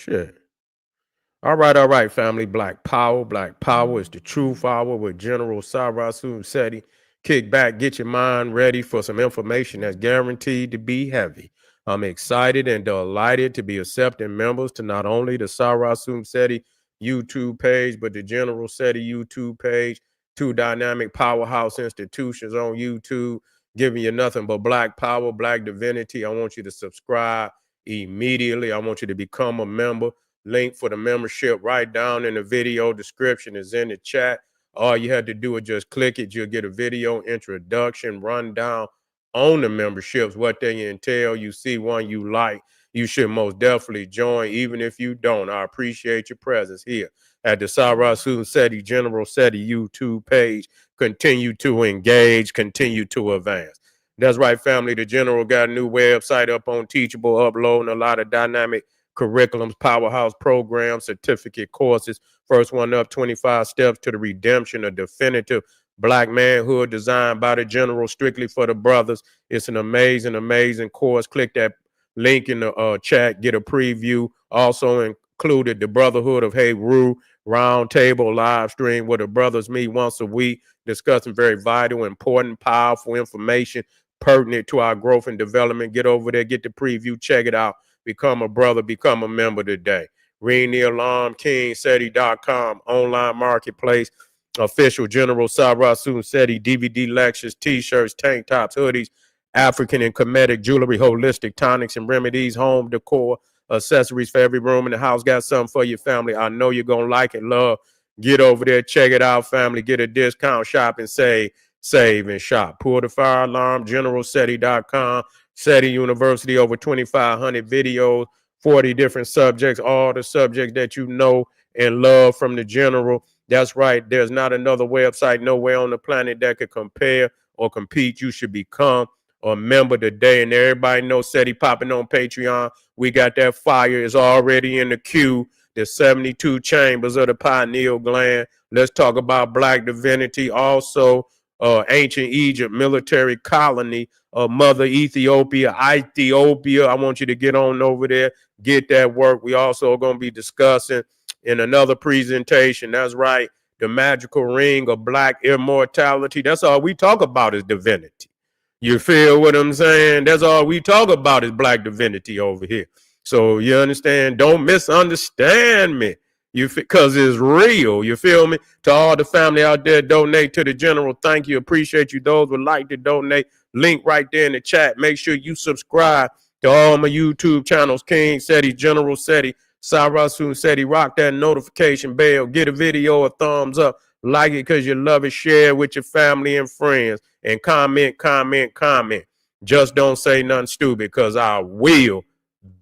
Shit. All right, family. Black Power. Black Power is the truth hour with General Sarasu Seti. Kick back, get your mind ready for some information that's guaranteed to be heavy. I'm excited and delighted to be accepting members to not only the Sarasum Seti YouTube page, but the General Seti YouTube page, two dynamic powerhouse institutions on YouTube, giving you nothing but black power, black divinity. I want you to subscribe immediately. I want you to become a member. Link for the membership right down in the video description is in the chat. All you had to do is just click it. You'll get a video introduction, rundown on the memberships, what they entail. You see one you like, you should most definitely join, even if you don't. I appreciate your presence here at the Sarasu Seti General Seti YouTube page. Continue to engage, continue to advance. That's right, family. The General got a new website up on Teachable, uploading a lot of dynamic curriculums, powerhouse programs, certificate courses. First one up, 25 Steps to the Redemption of Definitive Black Manhood, designed by the General, strictly for the brothers. It's an amazing, amazing course. Click that link in the chat, get a preview. Also included the Brotherhood of Hey Rue roundtable live stream where the brothers meet once a week, discussing very vital, important, powerful information pertinent to our growth and development. Get over there, get the preview, check it out. Become a brother, become a member today. Ring the alarm, kingseti.com, online marketplace, official General Sarasu Seti, DVD lectures, t-shirts, tank tops, hoodies, African and Kemetic jewelry, holistic tonics and remedies, home decor, accessories for every room in the house. Got something for your family. I know you're going to like and love. Get over there, check it out, family. Get a discount, shop and save and shop. Pull the fire alarm, generalseti.com. Seti University, over 2,500 videos, 40 different subjects, all the subjects that you know and love from the General. That's right. There's not another website nowhere on the planet that could compare or compete. You should become a member today. And everybody knows Seti popping on Patreon. We got that fire. It's already in the queue. The 72 chambers of the pineal gland. Let's talk about black divinity. Also, ancient Egypt military colony, Mother Ethiopia. I want you to get on over there, get that work. We also are going to be discussing in another presentation. That's right, the magical ring of black immortality. That's all we talk about is divinity. You feel what I'm saying? That's all we talk about is black divinity over here. So you understand? Don't misunderstand me. Because it's real. You feel me? To all the family out there, donate to the General. Thank you. Appreciate you. Those would like to donate. Link right there in the chat. Make sure you subscribe to all my YouTube channels. King Seti, General Seti, Sarasu Seti. Rock that notification bell. Get a video a thumbs up. Like it because you love it. Share it with your family and friends. And comment. Just don't say nothing stupid because I will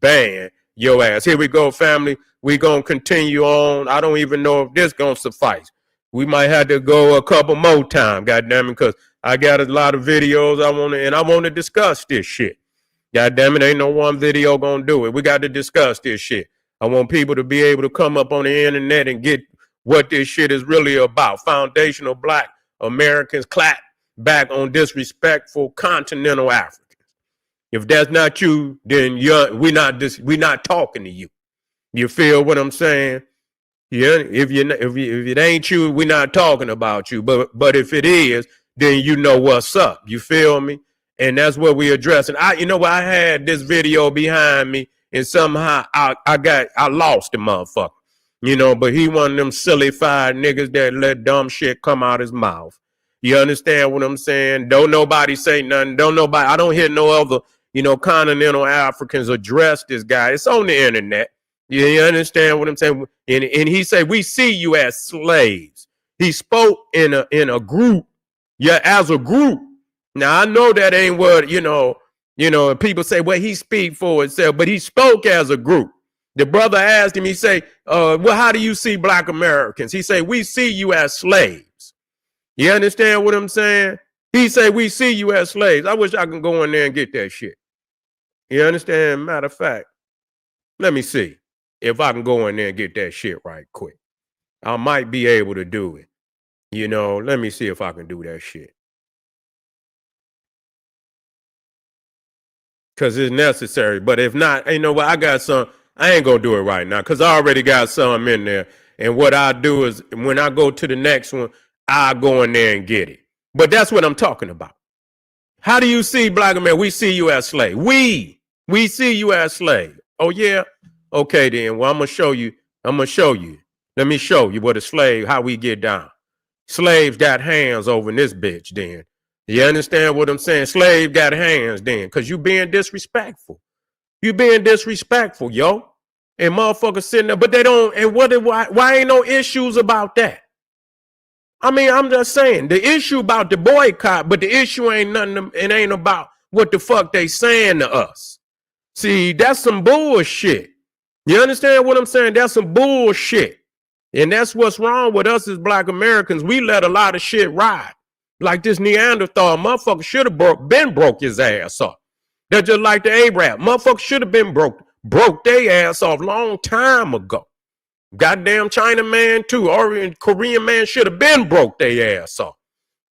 ban your ass. Here we go, family. We gonna continue on. I don't even know if this gonna suffice. We might have to go a couple more times, goddamn it, because I got a lot of videos I want to discuss this shit. Goddamn it, ain't no one video gonna do it. We got to discuss this shit. I want people to be able to come up on the internet and get what this shit is really about. Foundational black Americans clap back on disrespectful continental Africans. If that's not you, then we're not talking to you. You feel what I'm saying? Yeah. If it ain't you, we're not talking about you. But if it is, then you know what's up. You feel me? And that's what we're addressing. I had this video behind me, and somehow I lost the motherfucker. But he one of them silly fired niggas that let dumb shit come out his mouth. You understand what I'm saying? Don't nobody say nothing. I don't hear no other, continental Africans address this guy. It's on the internet. You understand what I'm saying? And he said, we see you as slaves. He spoke in a group. Yeah, as a group. Now, I know that ain't what, people say, well, he speak for himself, but he spoke as a group. The brother asked him, he say, well, how do you see black Americans? He say, we see you as slaves. You understand what I'm saying? He say, we see you as slaves. I wish I could go in there and get that shit. You understand? Matter of fact, let me see if I can go in there and get that shit right quick. I might be able to do it. Let me see if I can do that shit. Because it's necessary. But if not, I got some I ain't gonna do it right now because I already got some in there. And what I do is when I go to the next one, I go in there and get it. But that's what I'm talking about. How do you see black America? We see you as slave. We see you as slave. Oh yeah? Okay then. Well, I'm gonna show you. Let me show you what a slave, how we get down. Slaves got hands over in this bitch then. You understand what I'm saying? Slave got hands then, because you being disrespectful. You being disrespectful, yo. And motherfuckers sitting there, but they don't, and why ain't no issues about that? I mean, I'm just saying, the issue about the boycott, but the issue ain't nothing, it ain't about what the fuck they saying to us. See, that's some bullshit. You understand what I'm saying? That's some bullshit. And that's what's wrong with us as black Americans. We let a lot of shit ride. Like this Neanderthal motherfucker should have been broke his ass off. They're just like the Arab. Motherfucker should have been broke their ass off long time ago. Goddamn China man too, or Korean man should have been broke their ass off.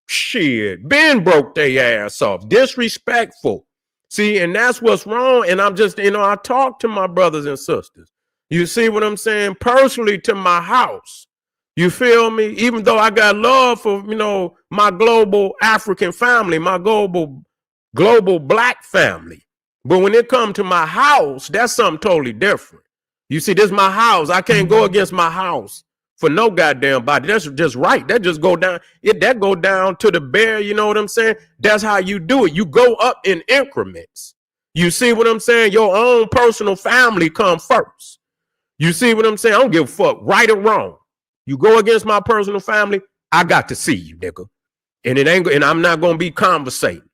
Shit, been broke their ass off. Disrespectful. See, and that's what's wrong. And I'm just, I talk to my brothers and sisters. You see what I'm saying? Personally to my house. You feel me? Even though I got love for, my global African family, my global black family. But when it comes to my house, that's something totally different. You see, this is my house. I can't go against my house for no goddamn body. That's just right. That just go down. That go down to the bare, you know what I'm saying? That's how you do it. You go up in increments. You see what I'm saying? Your own personal family come first. You see what I'm saying? I don't give a fuck, right or wrong. You go against my personal family, I got to see you, nigga. And I'm not gonna be conversating.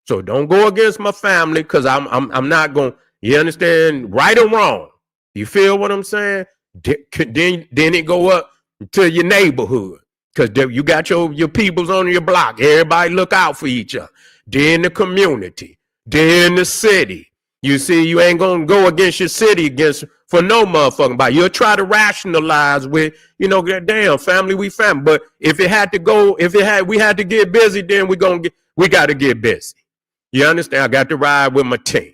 So don't go against my family, because I'm not gonna, you understand, right or wrong. You feel what I'm saying? Then it go up to your neighborhood, because you got your peoples on your block. Everybody look out for each other. Then the community, then the city. You see, you ain't gonna go against your city for no motherfucking body. You'll try to rationalize with, damn, family, we family. But if we had to get busy, then we got to get busy. You understand? I got to ride with my team.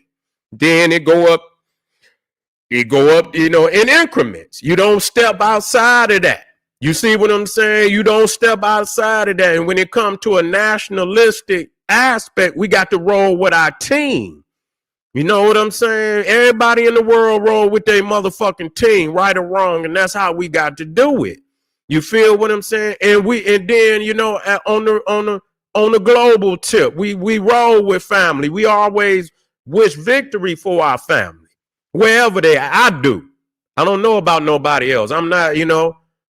Then it go up, in increments. You don't step outside of that. You see what I'm saying? You don't step outside of that. And when it comes to a nationalistic aspect, we got to roll with our team. You know what I'm saying? Everybody in the world roll with their motherfucking team, right or wrong, and that's how we got to do it. You feel what I'm saying? And then on the global tip, we roll with family. We always wish victory for our family. Wherever they are, I do. I don't know about nobody else. I'm not,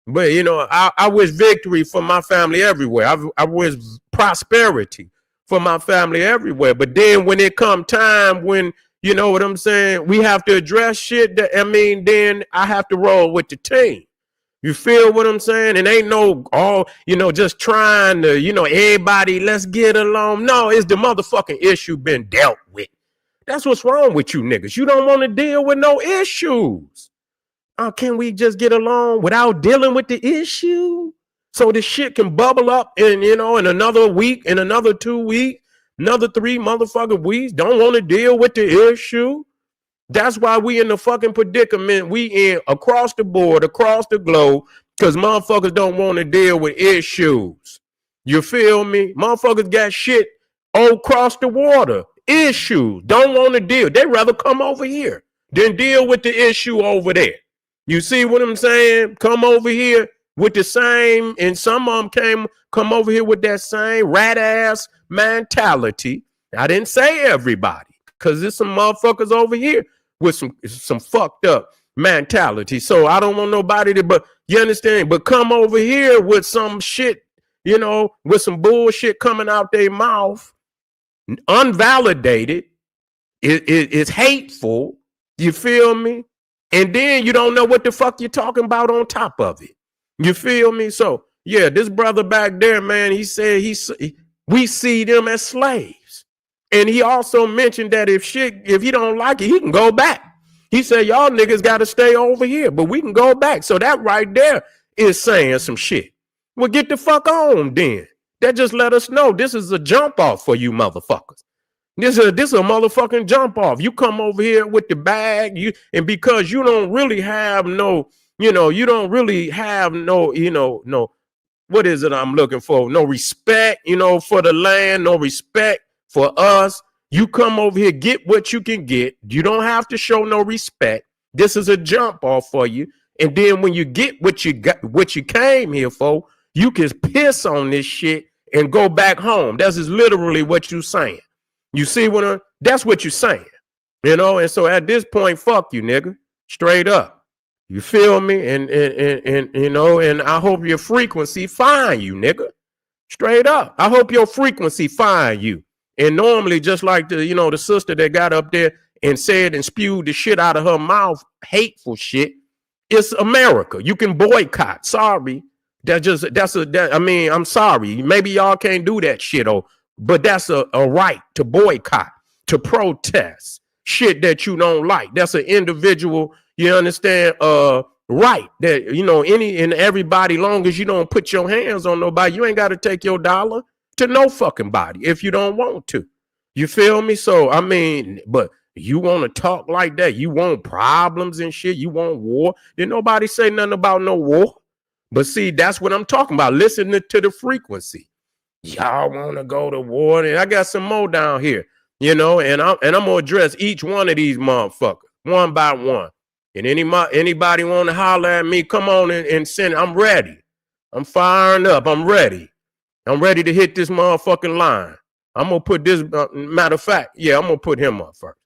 but I wish victory for my family everywhere. I wish prosperity for my family everywhere. But then when it come time when, you know what I'm saying, we have to address shit, then I have to roll with the team. You feel what I'm saying? And ain't just trying to, everybody, let's get along. No, it's the motherfucking issue been dealt with. That's what's wrong with you niggas. You don't want to deal with no issues. Can we just get along without dealing with the issue? So this shit can bubble up in another week, in another 2 weeks, another 3 motherfucking weeks. Don't want to deal with the issue. That's why we in the fucking predicament we in across the board, across the globe, because motherfuckers don't want to deal with issues. You feel me? Motherfuckers got shit all across the water. Issues. Don't want to deal. They rather come over here than deal with the issue over there. You see what I'm saying? Come over here with the same, and some of them come over here with that same rat ass mentality. I didn't say everybody, because there's some motherfuckers over here with some fucked up mentality. So I don't want nobody to, but you understand, but come over here with some shit, with some bullshit coming out their mouth, unvalidated, it's hateful. You feel me? And then you don't know what the fuck you're talking about on top of it. You feel me? So yeah, this brother back there, man, he said we see them as slaves. And he also mentioned that if he don't like it, he can go back. He said, y'all niggas got to stay over here, but we can go back. So that right there is saying some shit. Well, get the fuck on then. That just let us know this is a jump off for you motherfuckers. This is a motherfucking jump off. You come over here with the bag, and because you don't really have no, you don't really have no, no, what is it I'm looking for? No respect, for the land, no respect for us. You come over here, get what you can get. You don't have to show no respect. This is a jump off for you. And then when you get what you got, what you came here for, you can piss on this shit and go back home. That's just literally what you're saying. You see that's what you're saying, and so at this point, fuck you, nigga, straight up. You feel me? And and I hope your frequency find you, nigga, straight up. I hope your frequency find you. And normally, just like the sister that got up there and said and spewed the shit out of her mouth, hateful shit. It's America. You can boycott. Sorry. I'm sorry. Maybe y'all can't do that shit, but that's a right to boycott, to protest shit that you don't like. That's an individual, you understand, right that, any and everybody, long as you don't put your hands on nobody, you ain't got to take your dollar to no fucking body if you don't want to. You feel me? So, but you want to talk like that. You want problems and shit. You want war. Didn't nobody say nothing about no war. But see, that's what I'm talking about. Listen to the frequency. Y'all want to go to war. And I got some more down here, and I'm going to address each one of these motherfuckers one by one. And anybody want to holler at me, come on and send. I'm ready. I'm firing up. I'm ready. I'm ready to hit this motherfucking line. I'm going to put this, matter of fact, I'm going to put him up first.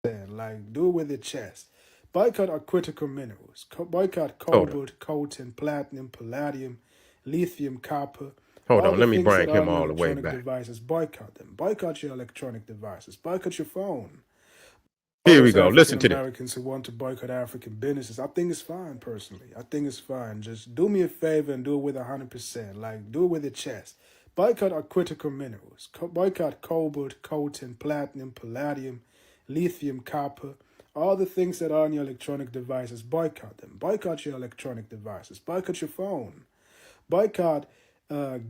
Like, do it with your chest. Boycott are critical minerals. Boycott cobalt, coltan, platinum, palladium, lithium, copper. Hold on, let me bring him all the way back. Devices, boycott them. Boycott your electronic devices. Boycott your phone. Here we go. Listen to this. Americans who want to boycott African businesses. I think it's fine, personally. I think it's fine. Just do me a favor and do it with 100%. Like, do it with your chest. Boycott are critical minerals. Boycott cobalt, coltan, platinum, palladium, lithium, copper. All the things that are on your electronic devices, boycott them. Boycott your electronic devices. Boycott your phone. Boycott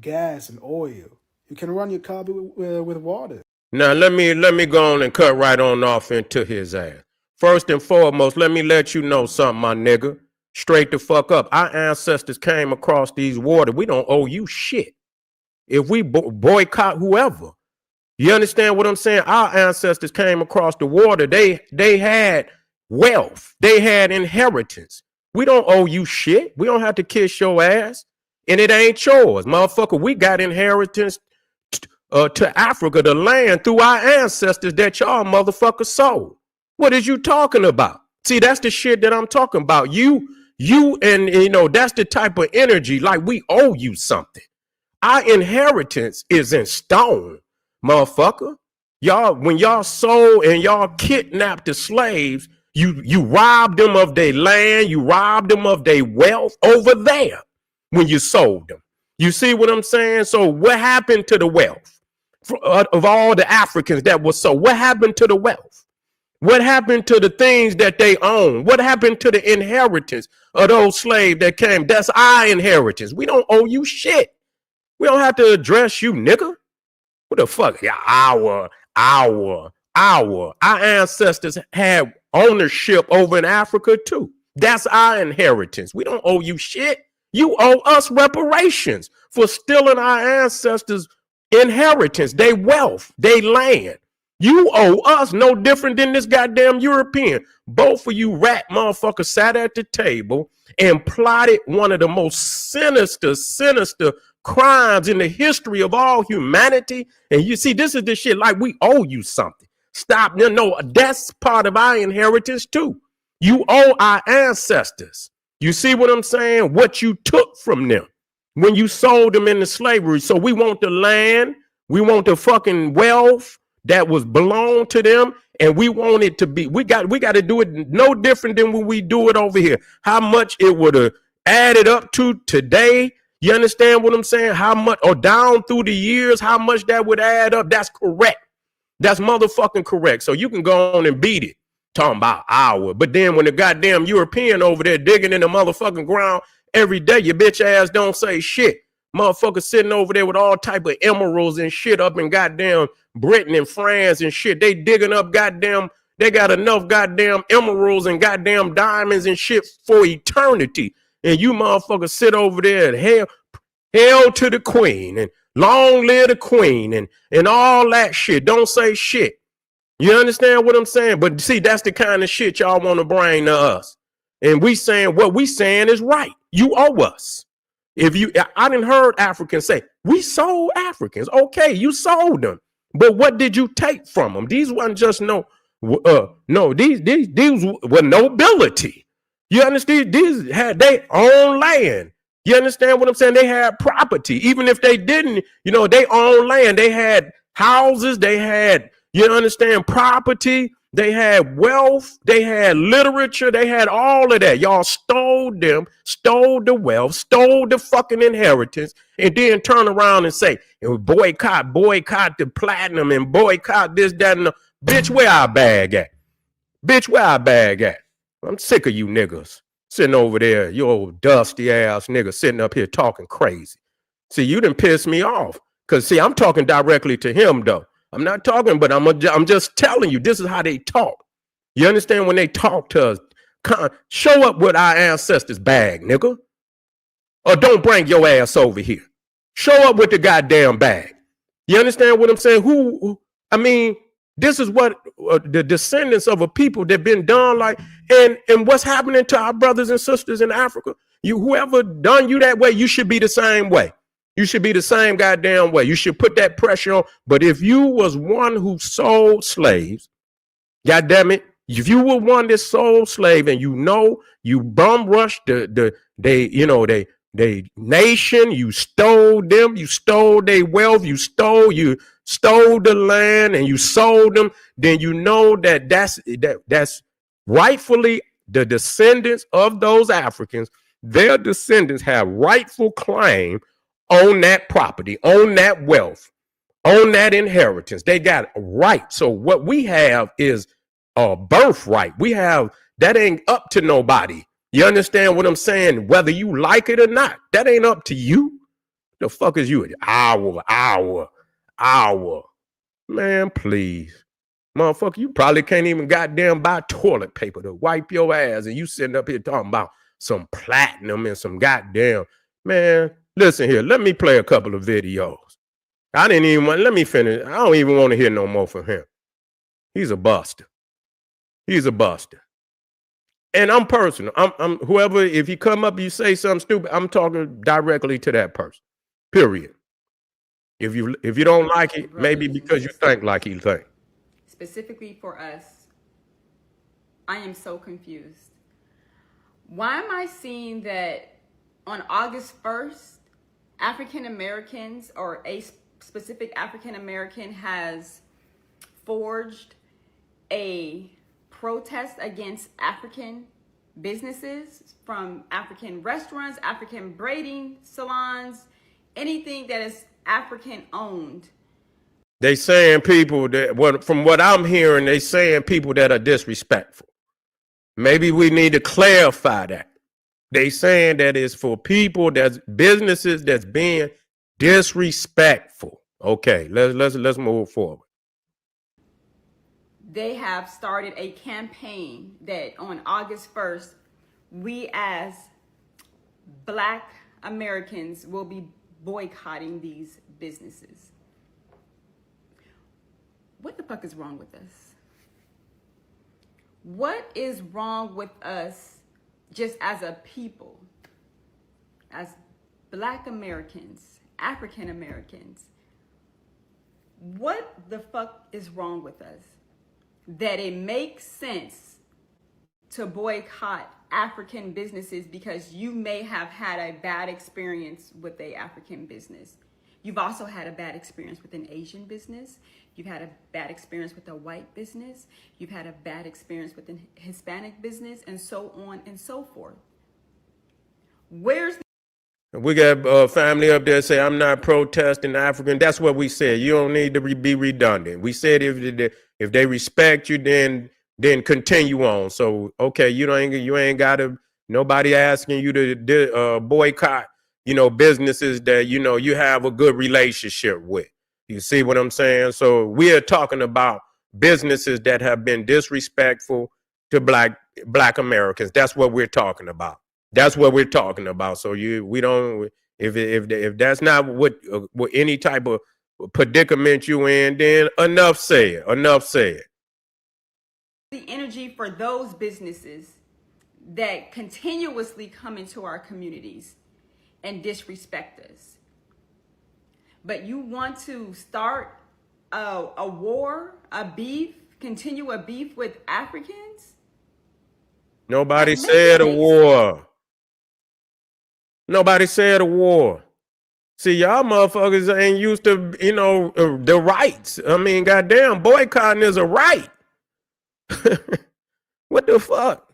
gas and oil. You can run your car with water. Now, let me go on and cut right on off into his ass. First and foremost, let me let you know something, my nigga. Straight the fuck up. Our ancestors came across these waters. We don't owe you shit. If we boycott whoever, you understand what I'm saying? Our ancestors came across the water. They had wealth. They had inheritance. We don't owe you shit. We don't have to kiss your ass. And it ain't yours, motherfucker. We got inheritance to Africa, the land, through our ancestors that y'all motherfuckers sold. What is you talking about? See, that's the shit that I'm talking about. You and that's the type of energy, like we owe you something. Our inheritance is in stone, motherfucker. Y'all, when y'all sold and y'all kidnapped the slaves, you robbed them of their land, you robbed them of their wealth over there when you sold them. You see what I'm saying? So what happened to the wealth of all the Africans that were sold? What happened to the wealth? What happened to the things that they own? What happened to the inheritance of those slaves that came? That's our inheritance. We don't owe you shit. We don't have to address you, nigga. What the fuck? Yeah, our ancestors had ownership over in Africa too. That's our inheritance. We don't owe you shit. You owe us reparations for stealing our ancestors' inheritance, their wealth, their land. You owe us no different than this goddamn European. Both of you rat motherfuckers sat at the table and plotted one of the most sinister crimes in the history of all humanity. And you see, this is the shit, like we owe you something. Stop. No, that's part of our inheritance too. You owe our ancestors. You see what I'm saying? What you took from them when you sold them into slavery. So we want the land. We want the fucking wealth that was belong to them. And we want it to be, we got to do it no different than when we do it over here. How much it would have added up to today. You understand what I'm saying? How much, or down through the years, how much that would add up. That's correct. That's motherfucking correct. So you can go on and beat it. Talking about our, but then when the goddamn European over there digging in the motherfucking ground every day, your bitch ass don't say shit. Motherfucker sitting over there with all type of emeralds and shit up in goddamn Britain and France and shit. They digging up goddamn, they got enough goddamn emeralds and goddamn diamonds and shit for eternity. And you motherfuckers sit over there and hell to the queen and long live the queen and all that shit. Don't say shit. You understand what I'm saying? But see, that's the kind of shit y'all want to bring to us. And we saying what we saying is right. You owe us. If you, I didn't heard Africans say, we sold Africans. Okay, you sold them. But what did you take from them? These wasn't just these were nobility. You understand? These had their own land. You understand what I'm saying? They had property. Even if they didn't, they own land. They had houses. They had, you understand, property. They had wealth. They had literature. They had all of that. Y'all stole them, stole the wealth, stole the fucking inheritance, and then turn around and say, boycott the platinum and boycott this, that, and the. Bitch, where our bag at? Bitch, where our bag at? I'm sick of you niggas sitting over there, you old dusty ass nigga sitting up here talking crazy. See, you done pissed me off. Because, see, I'm talking directly to him, though. I'm not talking, but I'm just telling you, this is how they talk. You understand? When they talk to us, show up with our ancestors' bag, nigga. Or don't bring your ass over here. Show up with the goddamn bag. You understand what I'm saying? This is what the descendants of a people that been done like, and what's happening to our brothers and sisters in Africa. Whoever done you that way, you should be the same way. You should be the same goddamn way. You should put that pressure on. But if you was one who sold slaves, goddamn it, if you were one that sold slave and you bum rushed they nation, you stole them, you stole their wealth, you stole the land and you sold them, then you know that's rightfully the descendants of those Africans. Their descendants have rightful claim on that property, on that wealth, on that inheritance. They got a right. So what we have is a birthright. We have that ain't up to nobody. You understand what I'm saying? Whether you like it or not, that ain't up to you. The fuck is you? Hour. Man, please. Motherfucker, you probably can't even goddamn buy toilet paper to wipe your ass, and you sitting up here talking about some platinum and some goddamn. Man, listen here. Let me play a couple of videos. Let me finish. I don't even want to hear no more from him. He's a buster. And I'm personal. I'm whoever, if you come up, you say something stupid, I'm talking directly to that person. Period. If you don't like it, maybe because you think like he think. Specifically for us, I am so confused. Why am I seeing that on August 1st, African Americans or a specific African American has forged a protest against African businesses, from African restaurants, African braiding salons, anything that is African owned? They saying people that, from what I'm hearing, they saying people that are disrespectful. Maybe we need to clarify that. They saying that it's for people that's businesses that's being disrespectful. Okay, let's move forward. They have started a campaign that on August 1st, we as Black Americans will be boycotting these businesses. What the fuck is wrong with us? What is wrong with us just as a people, as Black Americans, African Americans? What the fuck is wrong with us that it makes sense to boycott African businesses because you may have had a bad experience with a African business? You've also had a bad experience with an Asian business. You've had a bad experience with a white business. You've had a bad experience with an Hispanic business, and so on and so forth. We got family up there say, I'm not protesting African. That's what we said. You don't need to be redundant. We said if they respect you, then continue on. So, okay, you ain't got to, nobody asking you to boycott, businesses that, you have a good relationship with. You see what I'm saying? So we are talking about businesses that have been disrespectful to black Americans. That's what we're talking about. That's what we're talking about. So we don't, if that's not what any type of predicament you in, then enough said. Enough said. The energy for those businesses that continuously come into our communities and disrespect us. But you want to start a war, a beef, continue a beef with Africans? Nobody said a war. Nobody said a war. See, y'all motherfuckers ain't used to, the rights. I mean, goddamn, boycotting is a right. What the fuck?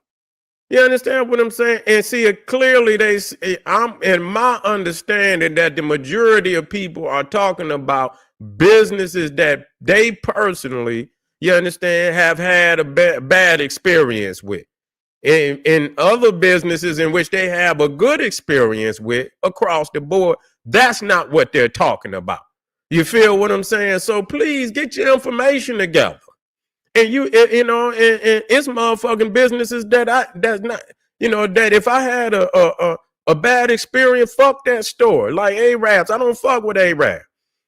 You understand what I'm saying? And see, clearly I'm in my understanding that the majority of people are talking about businesses that they personally, you understand, have had a bad experience with. In other businesses in which they have a good experience with across the board, that's not what they're talking about. You feel what I'm saying? So please get your information together. And and it's motherfucking businesses that's not, that if I had a bad experience, fuck that store. Like Arabs, I don't fuck with Arab.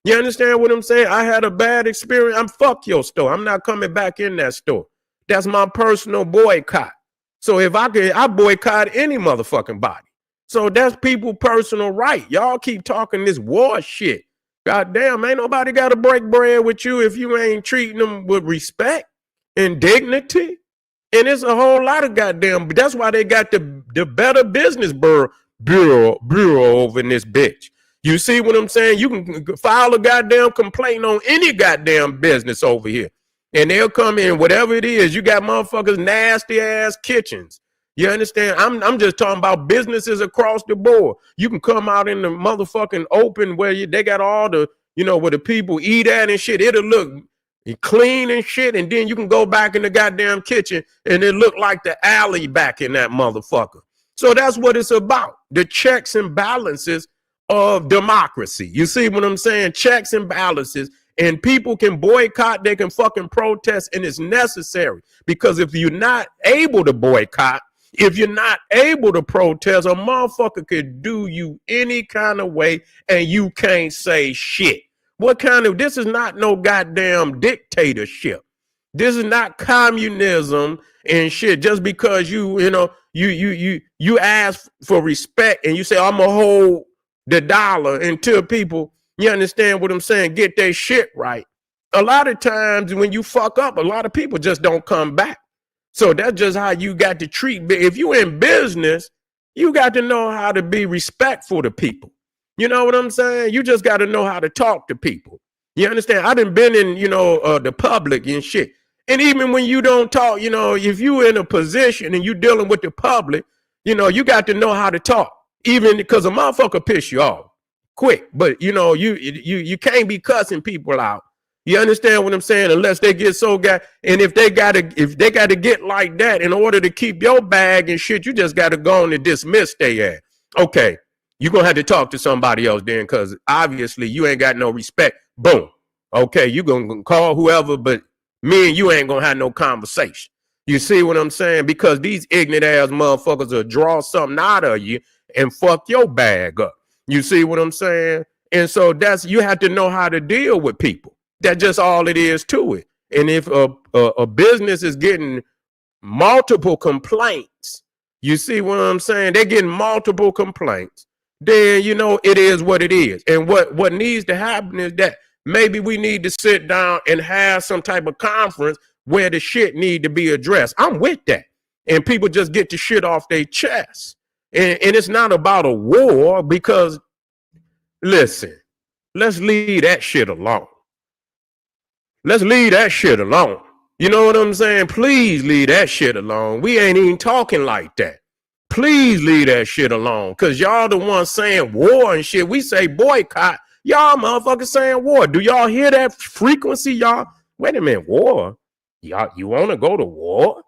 You understand what I'm saying? I had a bad experience. I'm fuck your store. I'm not coming back in that store. That's my personal boycott. So if I boycott any motherfucking body. So that's people personal right. Y'all keep talking this war shit. God damn, ain't nobody got to break bread with you if you ain't treating them with respect and dignity. And it's a whole lot of goddamn, that's why they got the Better Business Bureau over in this bitch. You see what I'm saying? You can file a goddamn complaint on any goddamn business over here. And they'll come in, whatever it is. You got motherfuckers nasty ass kitchens. You understand? I'm just talking about businesses across the board. You can come out in the motherfucking open where they got all the, where the people eat at and shit. It'll look clean and shit. And then you can go back in the goddamn kitchen and it look like the alley back in that motherfucker. So that's what it's about. The checks and balances of democracy. You see what I'm saying? Checks and balances. And people can boycott, they can fucking protest, and it's necessary. Because if you're not able to boycott, if you're not able to protest, a motherfucker could do you any kind of way and you can't say shit. This is not no goddamn dictatorship. This is not communism and shit. Just because you ask for respect and you say, I'm gonna hold the dollar until people, you understand what I'm saying, get their shit right. A lot of times when you fuck up, a lot of people just don't come back. So that's just how you got to treat. If you in business, you got to know how to be respectful to people. You know what I'm saying? You just got to know how to talk to people. You understand? I done been in, the public and shit. And even when you don't talk, if you in a position and you dealing with the public, you got to know how to talk. Even because a motherfucker piss you off quick. But, you can't be cussing people out. You understand what I'm saying? Unless they get so and if they gotta get like that in order to keep your bag and shit, you just gotta go on and dismiss their ass. Okay, you're gonna have to talk to somebody else then, because obviously you ain't got no respect. Boom. Okay, you gonna call whoever, but me and you ain't gonna have no conversation. You see what I'm saying? Because these ignorant ass motherfuckers will draw something out of you and fuck your bag up. You see what I'm saying? And so you have to know how to deal with people. That's just all it is to it. And if a business is getting multiple complaints, you see what I'm saying? They're getting multiple complaints. Then, it is what it is. And what needs to happen is that maybe we need to sit down and have some type of conference where the shit need to be addressed. I'm with that. And people just get the shit off their chest. And it's not about a war because, listen, let's leave that shit alone. Let's leave that shit alone. You know what I'm saying? Please leave that shit alone. We ain't even talking like that. Please leave that shit alone. Because y'all the ones saying war and shit. We say boycott. Y'all motherfuckers saying war. Do y'all hear that frequency, y'all? Wait a minute, war? Y'all, you want to go to war?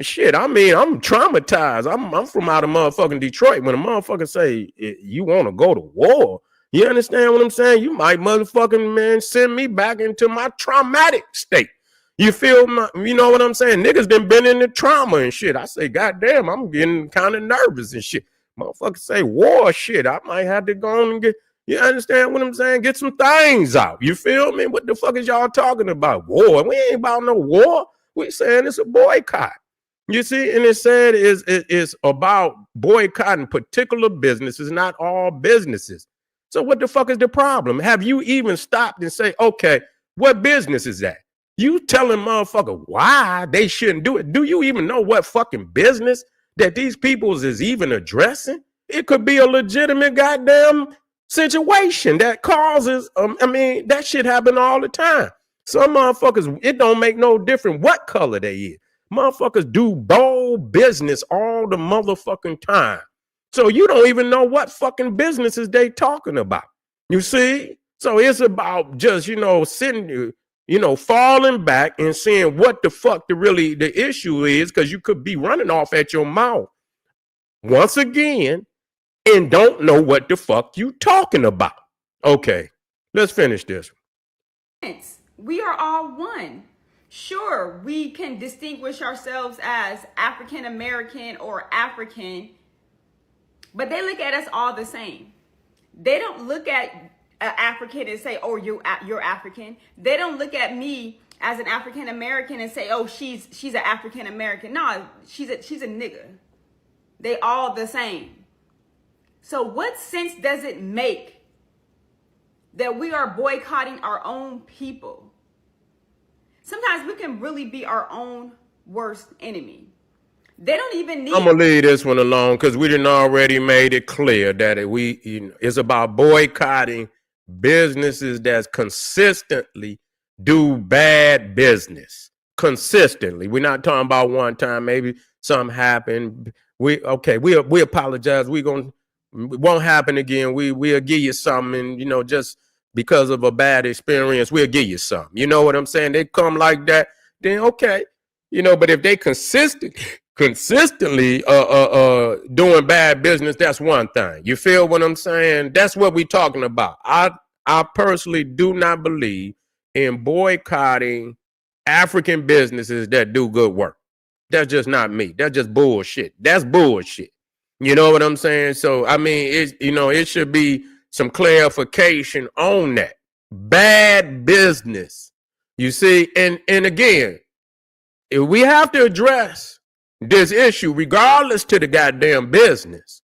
Shit, I mean, I'm traumatized. I'm from out of motherfucking Detroit. When a motherfucker say you want to go to war, You understand what I'm saying? You might motherfucking, man, send me back into my traumatic state. You feel my, you know what I'm saying? Niggas done been in the trauma and shit. I say, goddamn, I'm getting kind of nervous and shit. Motherfuckers say war shit. I might have to go on and get, you understand what I'm saying? Get some things out. You feel me? What the fuck is y'all talking about? War. We ain't about no war. We saying it's a boycott. You see, and it said it's about boycotting particular businesses, not all businesses. So what the fuck is the problem? Have you even stopped and say, okay, what business is that? You telling motherfucker why they shouldn't do it? Do you even know what fucking business that these peoples is even addressing? It could be a legitimate goddamn situation that causes, I mean, that shit happen all the time. Some motherfuckers, it don't make no difference what color they is. Motherfuckers do bold business all the motherfucking time. So you don't even know what fucking businesses they talking about. You see? So it's about just, sitting, falling back and seeing what the fuck the issue is, because you could be running off at your mouth once again and don't know what the fuck you talking about. Okay, let's finish this. We are all one. Sure, we can distinguish ourselves as African American or African, but they look at us all the same. They don't look at an African and say, oh, you're African. They don't look at me as an African American and say, oh, she's an African American. No, she's a nigga. They all the same. So what sense does it make that we are boycotting our own people? Sometimes we can really be our own worst enemy. They don't even need. I'm gonna leave this one alone because we done already made it clear that it's about boycotting businesses that consistently do bad business. Consistently. We're not talking about one time, maybe something happened. We apologize. It won't happen again. We'll give you something, and just because of a bad experience, we'll give you something. You know what I'm saying? They come like that, then okay. But if they consistently doing bad business, that's one thing. You feel what I'm saying? That's what we're talking about. I personally do not believe in boycotting African businesses that do good work. That's just not me. That's just bullshit. That's bullshit. You know what I'm saying? So I mean, it should be some clarification on that. Bad business. You see, and again, if we have to address this issue, regardless to the goddamn business,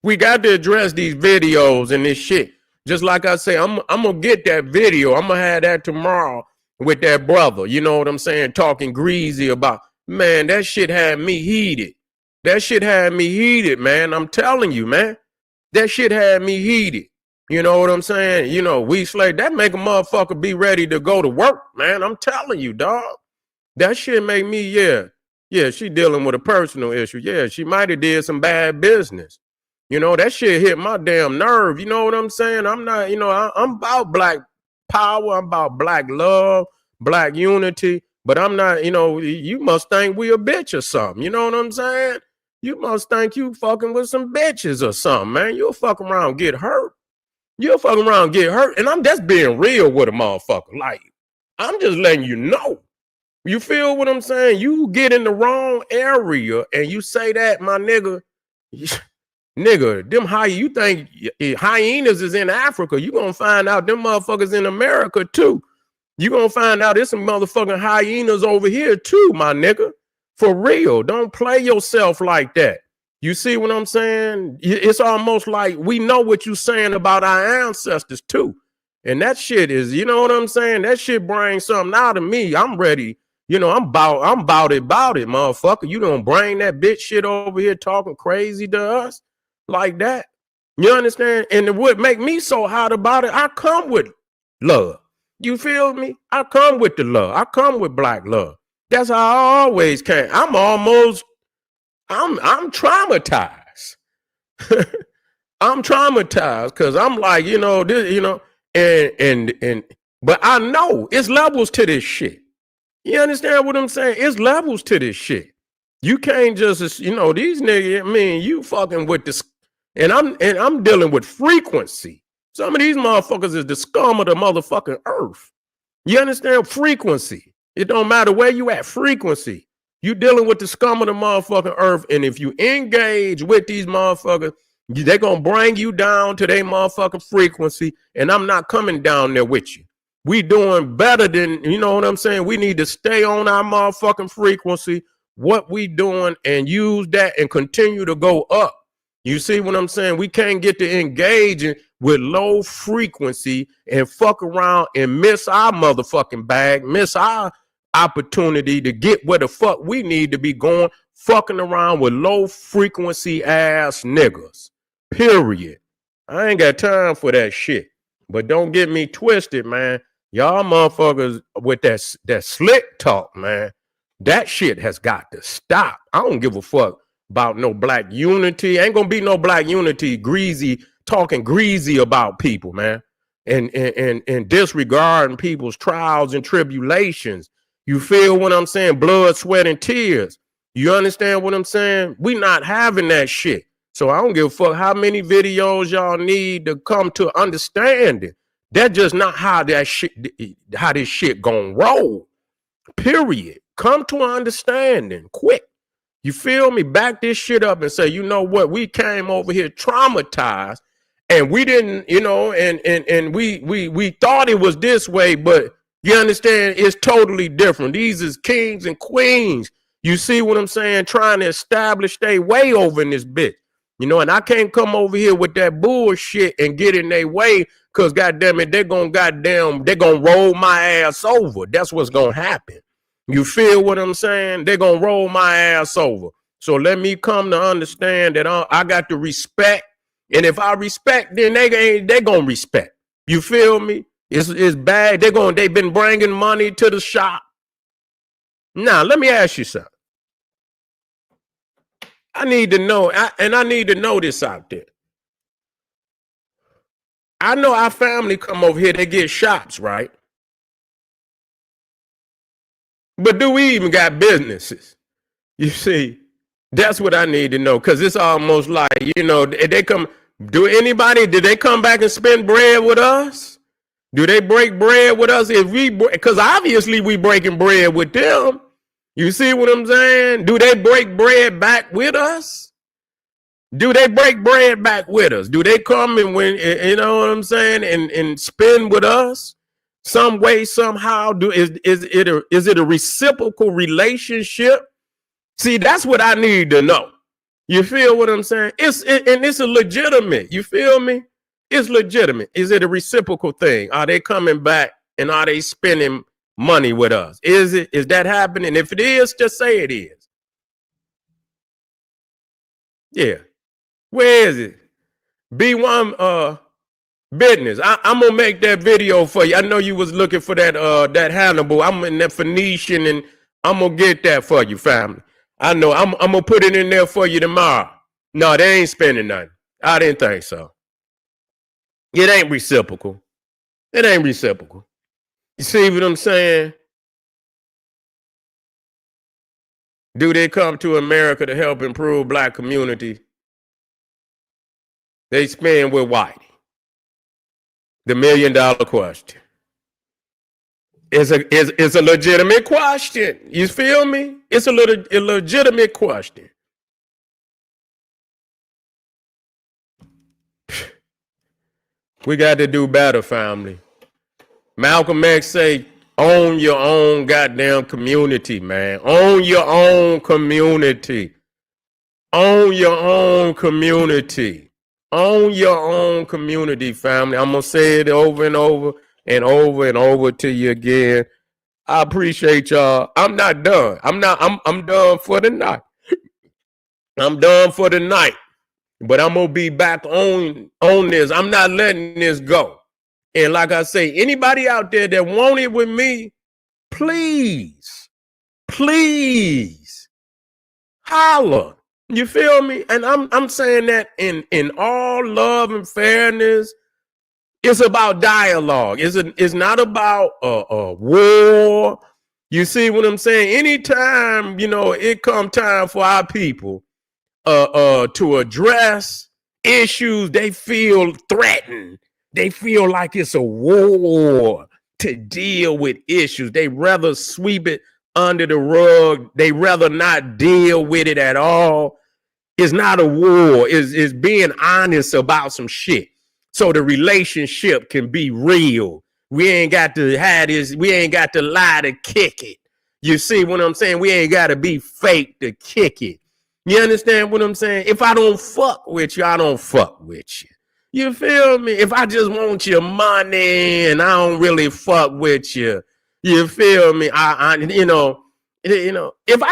we got to address these videos and this shit. Just like I say, I'm gonna get that video. I'm gonna have that tomorrow with that brother. You know what I'm saying? Talking greasy about, man, that shit had me heated. That shit had me heated, man. I'm telling you, man. That shit had me heated. You know what I'm saying? We slave, that make a motherfucker be ready to go to work, man. I'm telling you, dog. That shit make me, yeah, she dealing with a personal issue. Yeah, she might have did some bad business. That shit hit my damn nerve. You know what I'm saying? I'm not, I'm about black power. I'm about black love, black unity. But I'm not, you must think we a bitch or something. You know what I'm saying? You must think you fucking with some bitches or something, man. You'll fuck around, get hurt. You'll fuck around, get hurt. And I'm just being real with a motherfucker. Like, I'm just letting you know. You feel what I'm saying? You get in the wrong area and you say that, my nigga, nigga, you think hyenas is in Africa. You gonna find out them motherfuckers in America too. You gonna find out there's some motherfucking hyenas over here too, my nigga. For real, don't play yourself like that. You see what I'm saying? It's almost like we know what you're saying about our ancestors too. And that shit is, you know what I'm saying? That shit brings something out of me. I'm ready. I'm about it, motherfucker. You don't bring that bitch shit over here talking crazy to us like that. You understand? And it would make me so hot about it. I come with love. You feel me? I come with the love. I come with black love. That's how I always came. I'm traumatized. I'm traumatized because I'm like, but I know it's levels to this shit. You understand what I'm saying? It's levels to this shit. You can't just, these niggas, you fucking with this, and I'm dealing with frequency. Some of these motherfuckers is the scum of the motherfucking earth. You understand? Frequency. It don't matter where you at. Frequency. You dealing with the scum of the motherfucking earth, and if you engage with these motherfuckers, they're gonna bring you down to their motherfucking frequency, and I'm not coming down there with you. We doing better than, you know what I'm saying? We need to stay on our motherfucking frequency, what we doing, and use that and continue to go up. You see what I'm saying? We can't get to engaging with low frequency and fuck around and miss our motherfucking bag, miss our opportunity to get where the fuck we need to be going, fucking around with low frequency ass niggas. Period. I ain't got time for that shit. But don't get me twisted, man. Y'all motherfuckers with that slick talk, man. That shit has got to stop. I don't give a fuck about no black unity. Ain't gonna be no black unity talking greasy about people, man. And disregarding people's trials and tribulations. You feel what I'm saying? Blood, sweat, and tears. You understand what I'm saying? We not having that shit. So I don't give a fuck how many videos y'all need to come to understanding. That's just not how this shit gonna roll. Period. Come to an understanding quick. You feel me? Back this shit up and say, you know what? We came over here traumatized, and we didn't, you know, and we thought it was this way, but you understand, it's totally different. These is kings and queens. You see what I'm saying? Trying to establish their way over in this bitch. You know, and I can't come over here with that bullshit and get in their way, because goddamn it, they're gonna roll my ass over. That's what's gonna happen. You feel what I'm saying? They're gonna roll my ass over. So let me come to understand that I got to respect, and if I respect, then they gonna respect. You feel me? It's bad. They've been bringing money to the shop. Now let me ask you something. I need to know, and I need to know this out there. I know our family come over here, they get shops, right? But do we even got businesses? You see, that's what I need to know, because it's almost like, you know, did they come back and spend bread with us? Do they break bread with us? Because obviously we breaking bread with them. You see what I'm saying? Do they break bread back with us? Do they break bread back with us? Do they come and you know what I'm saying, and spend with us some way, somehow? Is it a reciprocal relationship? See, that's what I need to know. You feel what I'm saying? It's a legitimate. You feel me? It's legitimate. Is it a reciprocal thing? Are they coming back and are they spending money with us? Is that happening? If it is, just say it is. Yeah. Where is it? B1 business. I'm gonna make that video for you. I know you was looking for that Hannibal. I'm in that Phoenician, and I'm gonna get that for you, family. I know. I'm gonna put it in there for you tomorrow. No, they ain't spending nothing. I didn't think so. It ain't reciprocal. It ain't reciprocal. You see what I'm saying? Do they come to America to help improve black community? They spend with white. The $1 million question. It's a legitimate question. You feel me? It's a legitimate question. We got to do better, family. Malcolm X say, own your own goddamn community, man. Own your own community. Own your own community. Own your own community, family. I'm going to say it over and over and over and over to you again. I appreciate y'all. I'm not done. I'm done for the night. I'm done for the night. But I'm going to be back on this. I'm not letting this go. And like I say, anybody out there that want it with me, please holler. You feel me? And I'm saying that in all love and fairness. It's about dialogue. It's not about a war. You see what I'm saying? Anytime, you know, it come time for our people to address issues they feel threatened, They feel like it's a war to deal with issues. They rather sweep it under the rug. They rather not deal with it at all. It's not a war. It's being honest about some shit. So the relationship can be real. We ain't got to have this. We ain't got to lie to kick it. You see what I'm saying? We ain't got to be fake to kick it. You understand what I'm saying? If I don't fuck with you, I don't fuck with you. You feel me? If I just want your money and I don't really fuck with you, you feel me? If I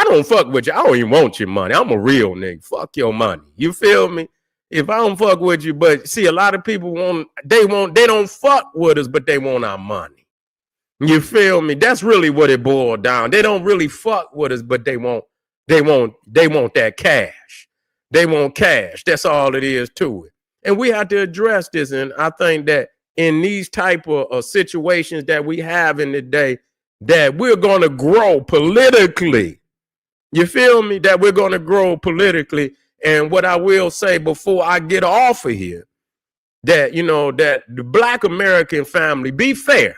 don't fuck with you, I don't even want your money. I'm a real nigga. Fuck your money. You feel me? If I don't fuck with you, but see, a lot of people they don't fuck with us, but they want our money. You feel me? That's really what it boiled down. They don't really fuck with us, but they want that cash. They want cash. That's all it is to it. And we have to address this. And I think that in these type of situations that we have in the day, that we're going to grow politically. You feel me? That we're going to grow politically. And what I will say before I get off of here, that, that the Black American family, be fair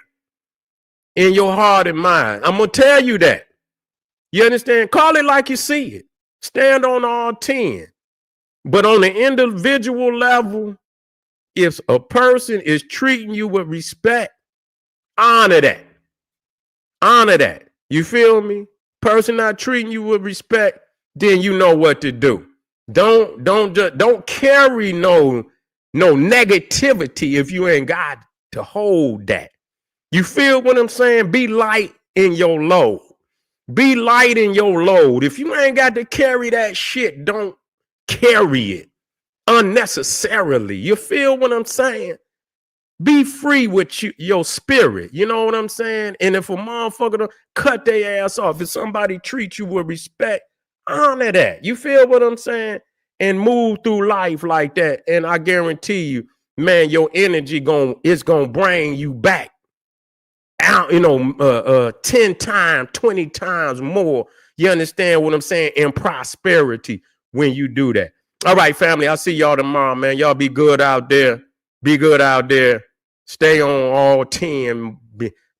in your heart and mind. I'm going to tell you that. You understand? Call it like you see it. Stand on all 10. But on the individual level, if a person is treating you with respect, honor that. Honor that. You feel me? Person not treating you with respect, then you know what to do. Don't carry no negativity if you ain't got to hold that. You feel what I'm saying? Be light in your load. Be light in your load. If you ain't got to carry that shit, don't carry it unnecessarily. You feel what I'm saying? Be free with your spirit. You know what I'm saying? And if a motherfucker don't cut their ass off, if somebody treats you with respect, honor that. You feel what I'm saying? And move through life like that. And I guarantee you, man, your energy is gonna bring you back out, 10 times, 20 times more. You understand what I'm saying? In prosperity when you do that. All right, family. I'll see y'all tomorrow, man. Y'all be good out there. Be good out there. Stay on all 10.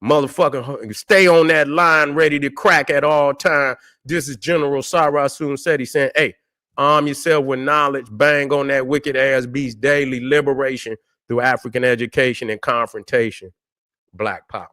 Motherfucking stay on that line ready to crack at all time. This is General Cyrus Seti saying, hey, arm yourself with knowledge. Bang on that wicked ass beast daily. Liberation through African education and confrontation. Black power.